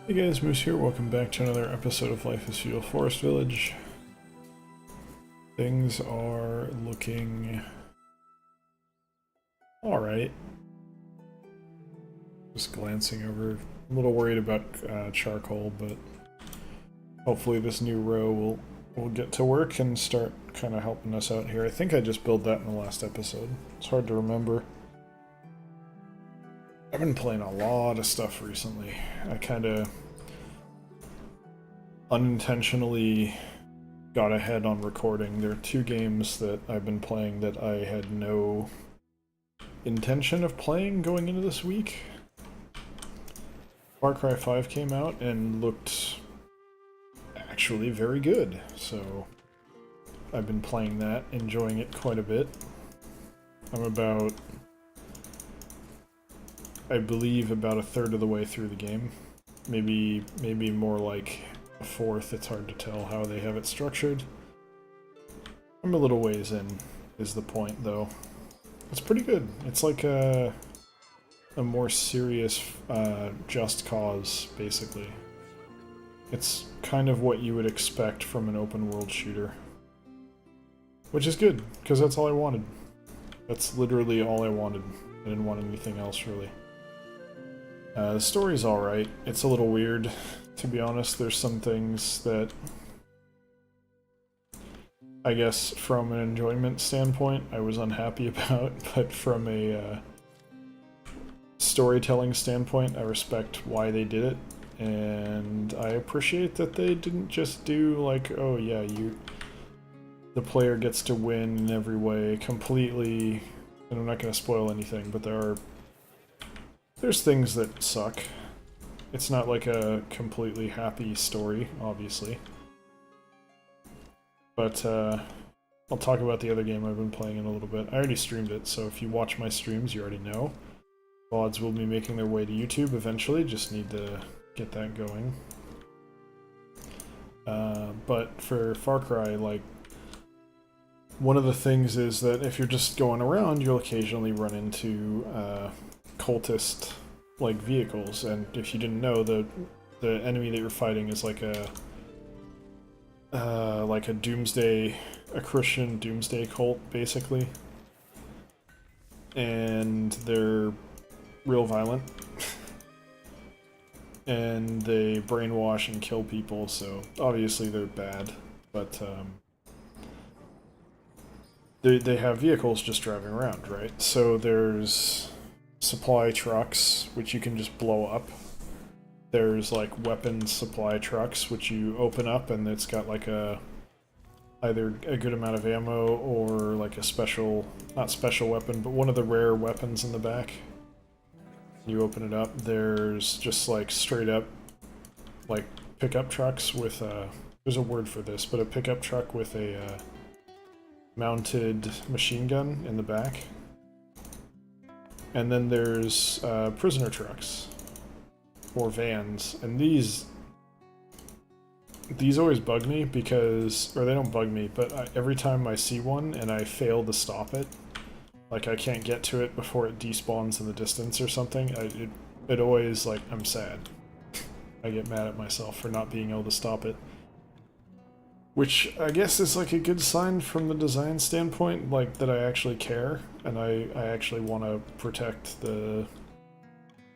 Hey guys, Moose here. Welcome back to another episode of Life is Feudal Forest Village. Things are looking alright. Just glancing over. I'm a little worried about charcoal, but hopefully this new row will get to work and start kind of helping us out here. I think I just built that in the last episode. It's hard to remember. I've been playing a lot of stuff recently. I kind of unintentionally got ahead on recording. There are two games that I've been playing that I had no intention of playing going into this week. Far Cry 5 came out and looked actually very good, so I've been playing that, enjoying it quite a bit. I'm about, I believe, about a third of the way through the game. Maybe more like a fourth. It's hard to tell how they have it structured. I'm a little ways in, is the point, though. It's pretty good. It's like a more serious Just Cause, basically. It's kind of what you would expect from an open world shooter. Which is good, because that's all I wanted. That's literally all I wanted. I didn't want anything else, really. The story's alright. It's a little weird, to be honest. There's some things that, I guess, from an enjoyment standpoint, I was unhappy about, but from a storytelling standpoint, I respect why they did it, and I appreciate that they didn't just do, like, oh yeah, the player gets to win in every way completely, and I'm not going to spoil anything, but there's things that suck. It's not like a completely happy story, obviously. But I'll talk about the other game I've been playing in a little bit. I already streamed it, so if you watch my streams, you already know. VODs will be making their way to YouTube eventually, just need to get that going. But for Far Cry, like, one of the things is that if you're just going around, you'll occasionally run into cultist like vehicles, and if you didn't know, the enemy that you're fighting is like a doomsday, a Christian doomsday cult, basically, and they're real violent, and they brainwash and kill people. So obviously they're bad, but they have vehicles just driving around, right? So there's supply trucks, which you can just blow up. There's like weapons supply trucks, which you open up and it's got like either a good amount of ammo or like a special, not special weapon, but one of the rare weapons in the back. You open it up, there's just like straight up like pickup trucks with there's a word for this, but a pickup truck with a mounted machine gun in the back. And then there's prisoner trucks, or vans, and these always bug me because, or they don't bug me, but every time I see one and I fail to stop it, like I can't get to it before it despawns in the distance or something, it always, like, I'm sad. I get mad at myself for not being able to stop it. Which I guess is like a good sign from the design standpoint, like that I actually care, and I actually want to protect the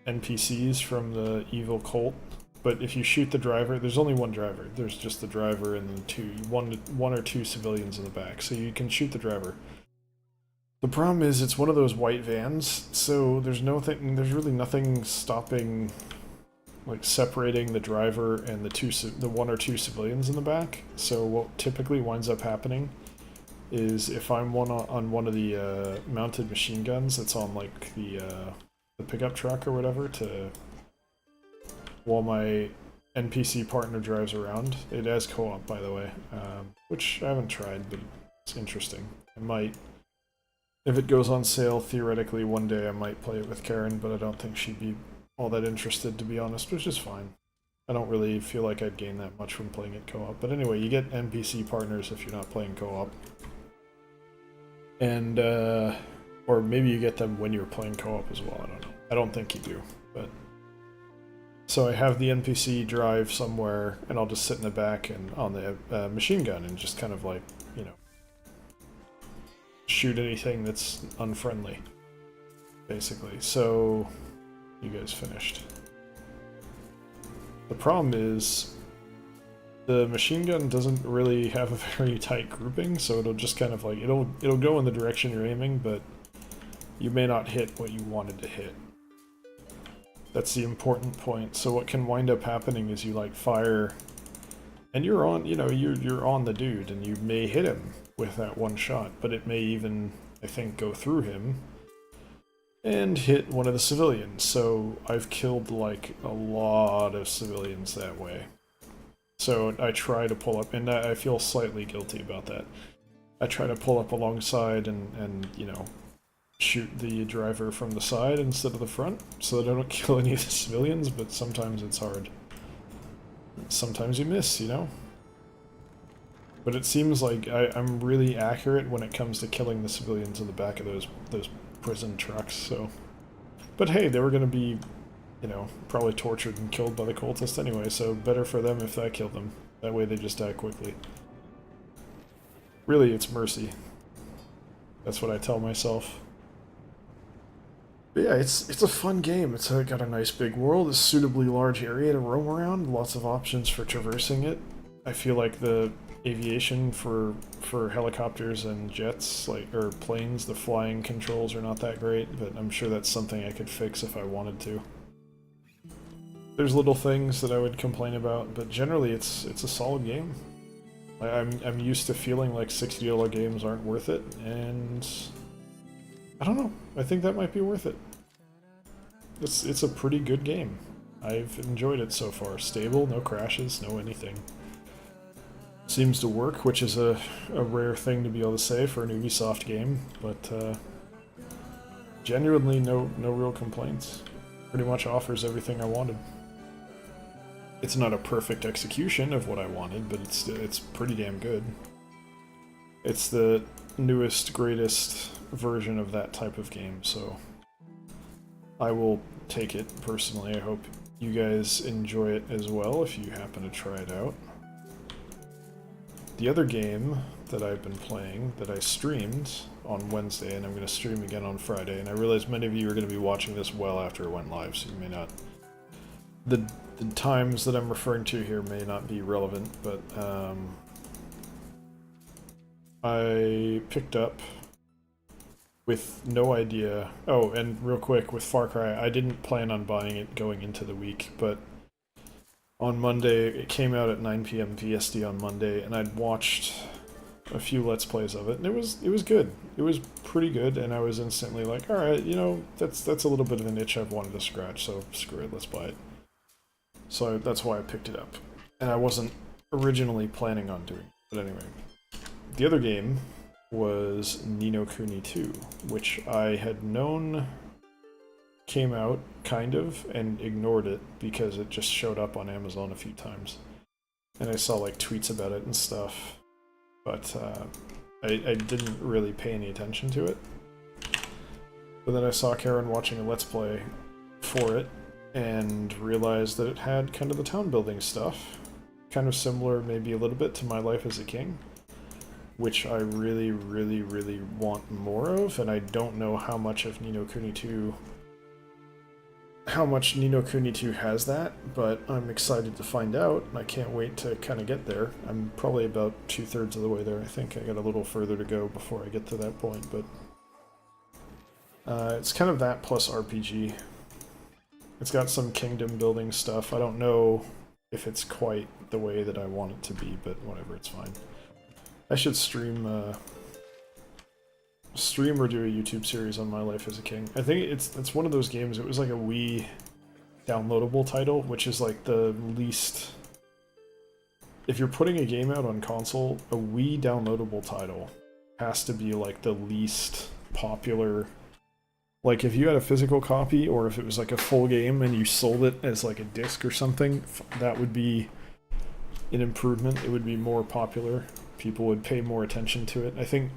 NPCs from the evil cult. But if you shoot the driver, there's only one driver. There's just the driver and then one or two civilians in the back, so you can shoot the driver. The problem is it's one of those white vans, so there's really nothing stopping, like, separating the driver and the one or two civilians in the back. So what typically winds up happening is if I'm on one of the mounted machine guns that's on like the pickup truck or whatever, while my NPC partner drives around. It has co-op, by the way, which I haven't tried, but it's interesting. I might, if it goes on sale, theoretically one day I might play it with Karen, but I don't think she'd be all that interested, to be honest, which is fine. I don't really feel like I'd gain that much from playing it co-op. But anyway, you get NPC partners if you're not playing co-op. And, or maybe you get them when you're playing co-op as well, I don't know. I don't think you do, but So I have the NPC drive somewhere, and I'll just sit in the back and on the machine gun and just kind of like, you know, shoot anything that's unfriendly, basically. So you guys finished. The problem is the machine gun doesn't really have a very tight grouping, so it'll just kind of like, it'll go in the direction you're aiming, but you may not hit what you wanted to hit. That's the important point. So what can wind up happening is you like fire, and you're on, you know, you're on the dude, and you may hit him with that one shot, but it may even, I think, go through him and hit one of the civilians. So I've killed like a lot of civilians that way. So I try to pull up, and I feel slightly guilty about that. I try to pull up alongside and you know, shoot the driver from the side instead of the front, so that I don't kill any of the civilians, but sometimes it's hard. Sometimes you miss, you know? But it seems like I'm really accurate when it comes to killing the civilians in the back of those prison trucks, so... But hey, they were gonna be, you know, probably tortured and killed by the cultists anyway, so better for them if that killed them. That way they just die quickly. Really, it's mercy. That's what I tell myself. But yeah, it's a fun game. It's got a nice big world, a suitably large area to roam around, lots of options for traversing it. I feel like the aviation for helicopters and jets, like, or planes, the flying controls are not that great, but I'm sure that's something I could fix if I wanted to. There's little things that I would complain about, but generally it's a solid game. I'm used to feeling like $60 games aren't worth it, and I don't know. I think that might be worth it. It's a pretty good game. I've enjoyed it so far. Stable, no crashes, no anything. Seems to work, which is a rare thing to be able to say for an Ubisoft game, but genuinely no real complaints. Pretty much offers everything I wanted. It's not a perfect execution of what I wanted, but it's pretty damn good. It's the newest, greatest version of that type of game, so I will take it personally. I hope you guys enjoy it as well if you happen to try it out. The other game that I've been playing, that I streamed on Wednesday, and I'm going to stream again on Friday, and I realize many of you are going to be watching this well after it went live, so you may not... The times that I'm referring to here may not be relevant, but I picked up with no idea... Oh, and real quick, with Far Cry, I didn't plan on buying it going into the week, but on Monday, it came out at 9 PM VSD on Monday, and I'd watched a few Let's Plays of it, and it was good. It was pretty good, and I was instantly like, alright, you know, that's a little bit of an itch I've wanted to scratch, so screw it, let's buy it. So that's why I picked it up. And I wasn't originally planning on doing it, but anyway. The other game was Ni no Kuni 2, which I had known came out, kind of, and ignored it because it just showed up on Amazon a few times. And I saw like tweets about it and stuff, but I didn't really pay any attention to it. But then I saw Karen watching a Let's Play for it, and realized that it had kind of the town building stuff, kind of similar maybe a little bit to My Life as a King, which I really, really, really want more of, and I don't know how much of Ni no Kuni 2... how much Ni no Kuni 2 has that, but I'm excited to find out, and I can't wait to kind of get there. I'm probably about 2/3 of the way there, I think. I got a little further to go before I get to that point, but... it's kind of that plus RPG. It's got some kingdom building stuff. I don't know if it's quite the way that I want it to be, but whatever, it's fine. I should stream or do a YouTube series on My Life as a King. I think it's one of those games, it was like a Wii downloadable title, which is like the least... If you're putting a game out on console, a Wii downloadable title has to be like the least popular... Like, if you had a physical copy, or if it was like a full game and you sold it as like a disc or something, that would be an improvement. It would be more popular. People would pay more attention to it. I think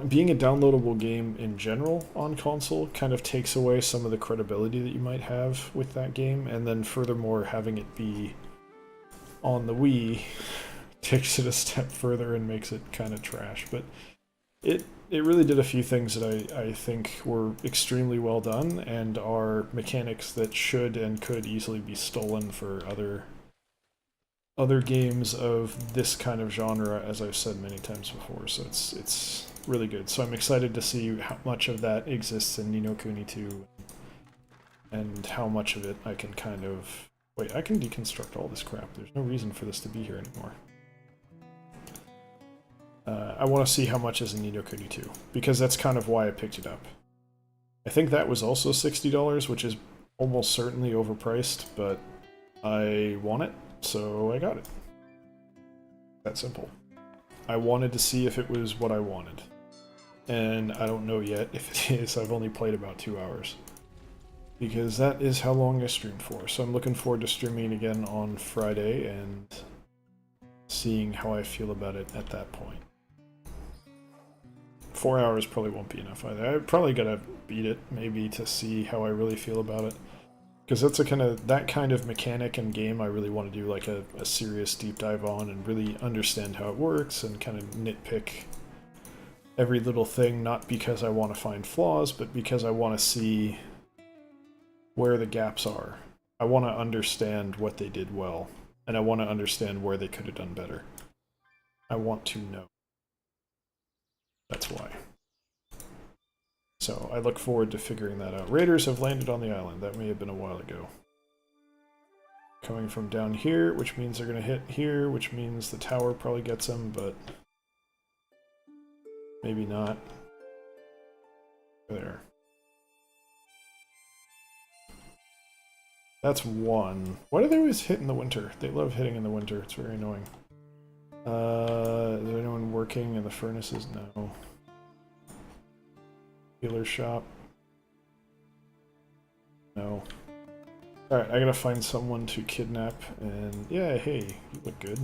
being a downloadable game in general on console kind of takes away some of the credibility that you might have with that game, and then furthermore, having it be on the Wii takes it a step further and makes it kind of trash. But it really did a few things that I think were extremely well done and are mechanics that should and could easily be stolen for other games of this kind of genre, as I've said many times before. So it's really good. So I'm excited to see how much of that exists in Ni no Kuni 2 and how much of it I can kind of... Wait, I can deconstruct all this crap. There's no reason for this to be here anymore. I want to see how much is in Ni no Kuni 2, because that's kind of why I picked it up. I think that was also $60, which is almost certainly overpriced, but I want it, so I got it. That simple. I wanted to see if it was what I wanted. And I don't know yet if it is. I've only played about 2 hours. Because that is how long I streamed for. So I'm looking forward to streaming again on Friday and seeing how I feel about it at that point. 4 hours probably won't be enough either. I probably gotta beat it, maybe, to see how I really feel about it. Because that's that kind of mechanic and game I really want to do like a serious deep dive on and really understand how it works and kind of nitpick every little thing, not because I want to find flaws, but because I want to see where the gaps are. I want to understand what they did well, and I want to understand where they could have done better. I want to know. That's why. So I look forward to figuring that out. Raiders have landed on the island. That may have been a while ago. Coming from down here, which means they're going to hit here, which means the tower probably gets them, but maybe not. There. That's one. Why do they always hit in the winter? They love hitting in the winter. It's very annoying. Is there anyone working in the furnaces? No. Healer shop? No. Alright, I gotta find someone to kidnap, and yeah, hey, you look good.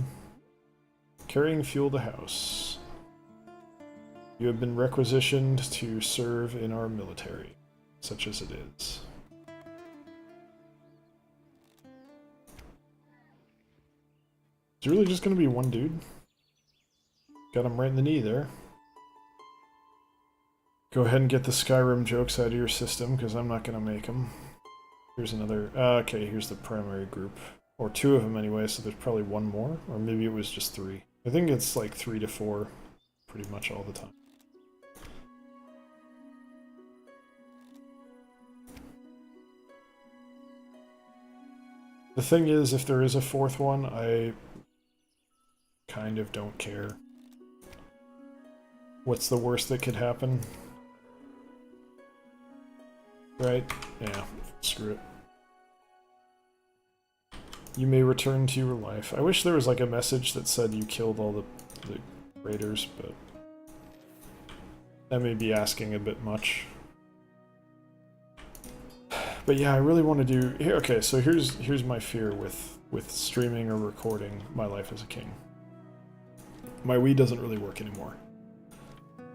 Carrying fuel to house. You have been requisitioned to serve in our military, such as it is. It's really just gonna be one dude. Got him right in the knee there. Go ahead and get the Skyrim jokes out of your system, because I'm not gonna make them. Here's another... okay, here's the primary group. Or 2 of them anyway, so there's probably one more. Or maybe it was just 3. I think it's like 3 to 4 pretty much all the time. The thing is, if there is a 4th one, I kind of don't care. What's the worst that could happen? Right? Yeah, screw it. You may return to your life. I wish there was like a message that said you killed all the raiders, but that may be asking a bit much. But yeah, I really want to do... Here, okay, so here's my fear with streaming or recording My Life as a King. My Wii doesn't really work anymore.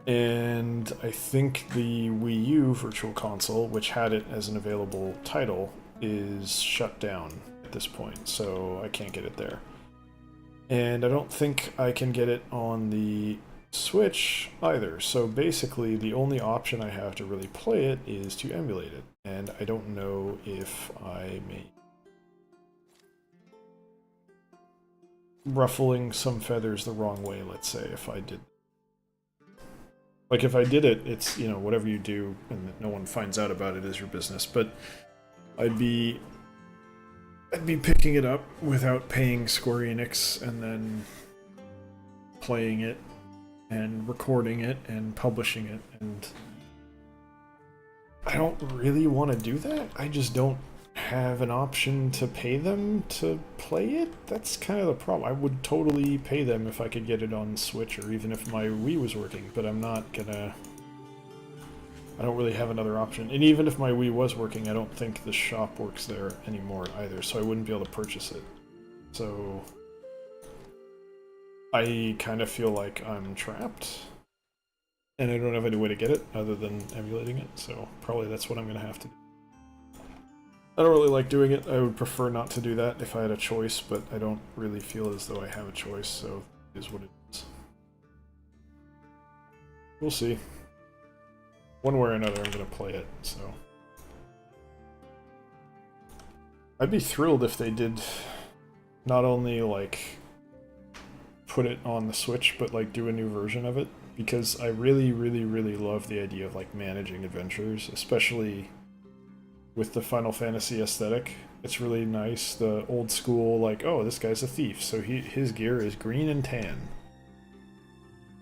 And I think the Wii U Virtual Console, which had it as an available title, is shut down at this point, so I can't get it there. And I don't think I can get it on the Switch either, so basically the only option I have to really play it is to emulate it, and I don't know if I may... ruffling some feathers the wrong way, let's say, if I did. Like, if I did it, it's, you know, whatever you do and no one finds out about it is your business, but I'd be picking it up without paying Square Enix and then playing it and recording it and publishing it, and I don't really want to do that. I just don't have an option to pay them to play it. That's kind of the problem. I would totally pay them if I could get it on Switch or even if my Wii was working, but I'm not gonna... I don't really have another option. And even if my Wii was working, I don't think the shop works there anymore either, so I wouldn't be able to purchase it. So I kind of feel like I'm trapped. And I don't have any way to get it other than emulating it, so probably that's what I'm going to have to do. I don't really like doing it. I would prefer not to do that if I had a choice, but I don't really feel as though I have a choice, so it is what it is. We'll see. One way or another, I'm going to play it, so... I'd be thrilled if they did not only, like, put it on the Switch, but, like, do a new version of it, because I really, really, really love the idea of, like, managing adventures, especially with the Final Fantasy aesthetic. It's really nice, the old school, like, oh, this guy's a thief, so his gear is green and tan.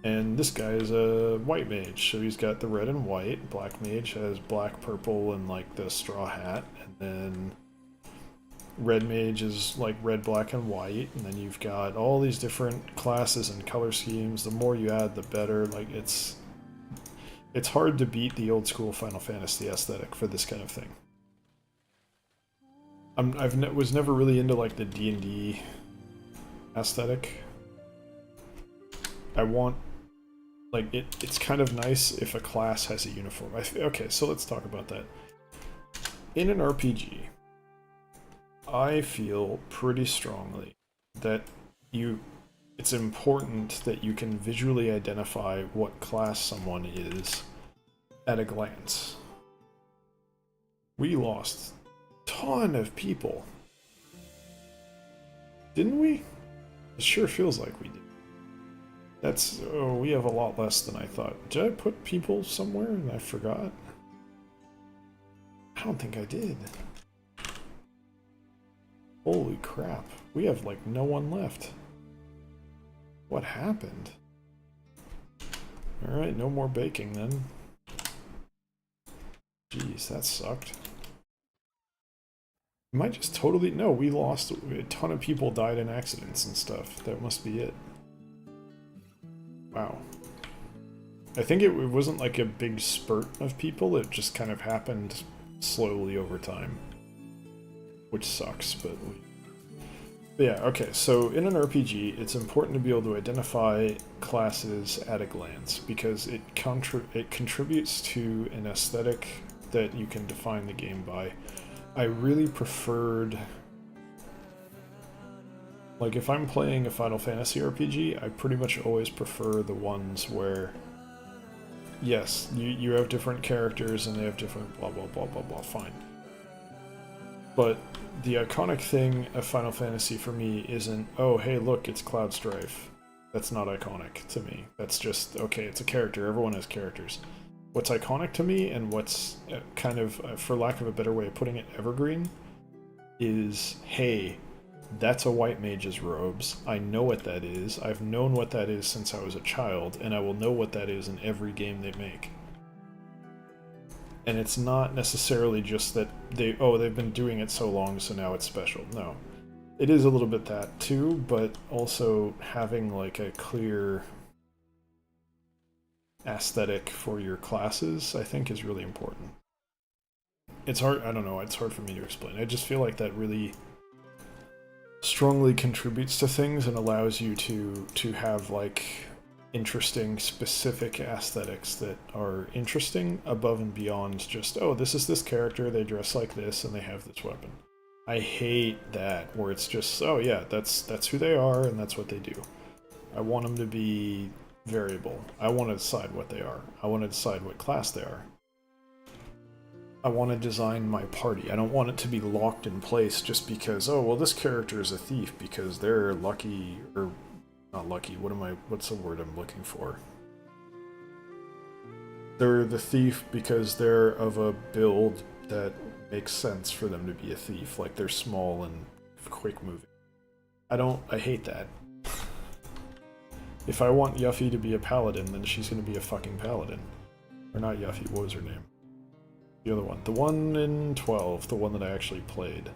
And this guy is a white mage, so he's got the red and white. Black mage has black, purple, and, like, the straw hat, and then... Red mage is like red, black, and white, and then you've got all these different classes and color schemes. The more you add, the better. Like it's hard to beat the old school Final Fantasy aesthetic for this kind of thing. Was never really into like the D&D aesthetic. I want like it's kind of nice if a class has a uniform. Okay, so let's talk about that. In an RPG, I feel pretty strongly that it's important that you can visually identify what class someone is at a glance. We lost a ton of people. Didn't we? It sure feels like we did. We have a lot less than I thought. Did I put people somewhere and I forgot? I don't think I did. Holy crap, we have like no one left. What happened? Alright, no more baking then. Jeez, that sucked. Am I just totally... No, we lost... A ton of people died in accidents and stuff. That must be it. Wow. I think it wasn't like a big spurt of people, it just kind of happened slowly over time. Which sucks, but yeah, okay, so in an RPG, it's important to be able to identify classes at a glance, because it contributes to an aesthetic that you can define the game by. I really preferred... Like, if I'm playing a Final Fantasy RPG, I pretty much always prefer the ones where... Yes, you have different characters and they have different blah blah blah blah blah, fine. But the iconic thing of Final Fantasy for me isn't, oh hey look, it's Cloud Strife. That's not iconic to me. That's just, okay, it's a character, everyone has characters. What's iconic to me, and what's kind of, for lack of a better way of putting it, evergreen, is, hey, that's a white mage's robes. I know what that is. I've known what that is since I was a child, and I will know what that is in every game they make. And it's not necessarily just that they've been doing it so long, so now it's special. No. It is a little bit that too, but also having like a clear aesthetic for your classes, I think, is really important. It's hard, I don't know, it's hard for me to explain. I just feel like that really strongly contributes to things and allows you to have like interesting specific aesthetics that are interesting above and beyond just, oh, this is this character, they dress like this, and they have this weapon. I hate that, where it's just, oh yeah, that's who they are and that's what they do. I want them to be variable. I want to decide what they are. I want to decide what class they are. I want to design my party. I don't want it to be locked in place just because, oh, well, this character is a thief because they're lucky, or not lucky, what's the word I'm looking for? They're the thief because they're of a build that makes sense for them to be a thief, like they're small and quick moving. I hate that. If I want Yuffie to be a paladin, then she's gonna be a fucking paladin. Or not Yuffie, what was her name? The other one. The one in 12, the one that I actually played.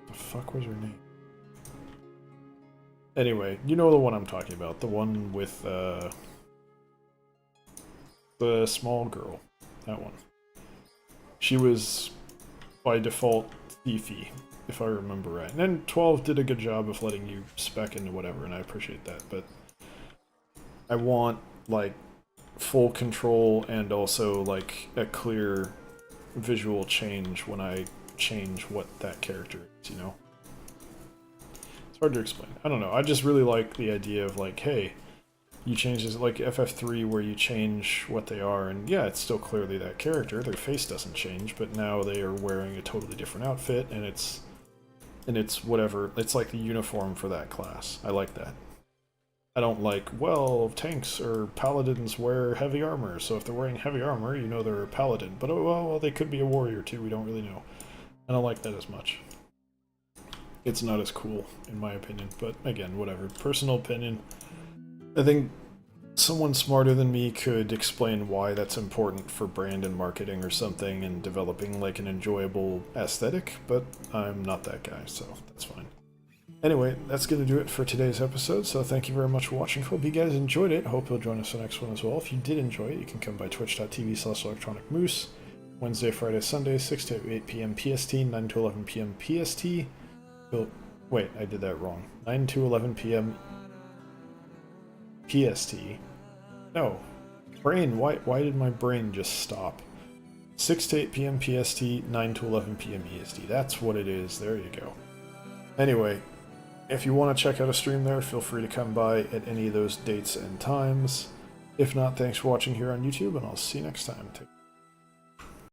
The fuck was her name? Anyway, you know the one I'm talking about. The one with, the small girl. That one. She was, by default, thiefy, if I remember right. And then 12 did a good job of letting you spec into whatever, and I appreciate that, but I want like full control and also like a clear visual change when I change what that character is, you know? It's hard to explain. I don't know. I just really like the idea of like, hey, you change this, like FF3 where you change what they are, and yeah, it's still clearly that character. Their face doesn't change, but now they are wearing a totally different outfit, and it's whatever. It's like the uniform for that class. I like that. I don't like, well, tanks or paladins wear heavy armor, so if they're wearing heavy armor, you know they're a paladin. But oh well, they could be a warrior too. We don't really know. I don't like that as much. It's not as cool, in my opinion. But again, whatever. Personal opinion. I think someone smarter than me could explain why that's important for brand and marketing or something and developing like an enjoyable aesthetic, but I'm not that guy, so that's fine. Anyway, that's going to do it for today's episode, so thank you very much for watching. Hope you guys enjoyed it. Hope you'll join us for the next one as well. If you did enjoy it, you can come by twitch.tv/electronicmoose. Wednesday, Friday, Sunday, 6 to 8 p.m. PST, 9 to 11 p.m. PST. Wait, I did that wrong. 9 to 11 p.m. PST. No. Brain, why did my brain just stop? 6 to 8 p.m. PST, 9 to 11 p.m. EST. That's what it is. There you go. Anyway, if you want to check out a stream there, feel free to come by at any of those dates and times. If not, thanks for watching here on YouTube, and I'll see you next time. Take care.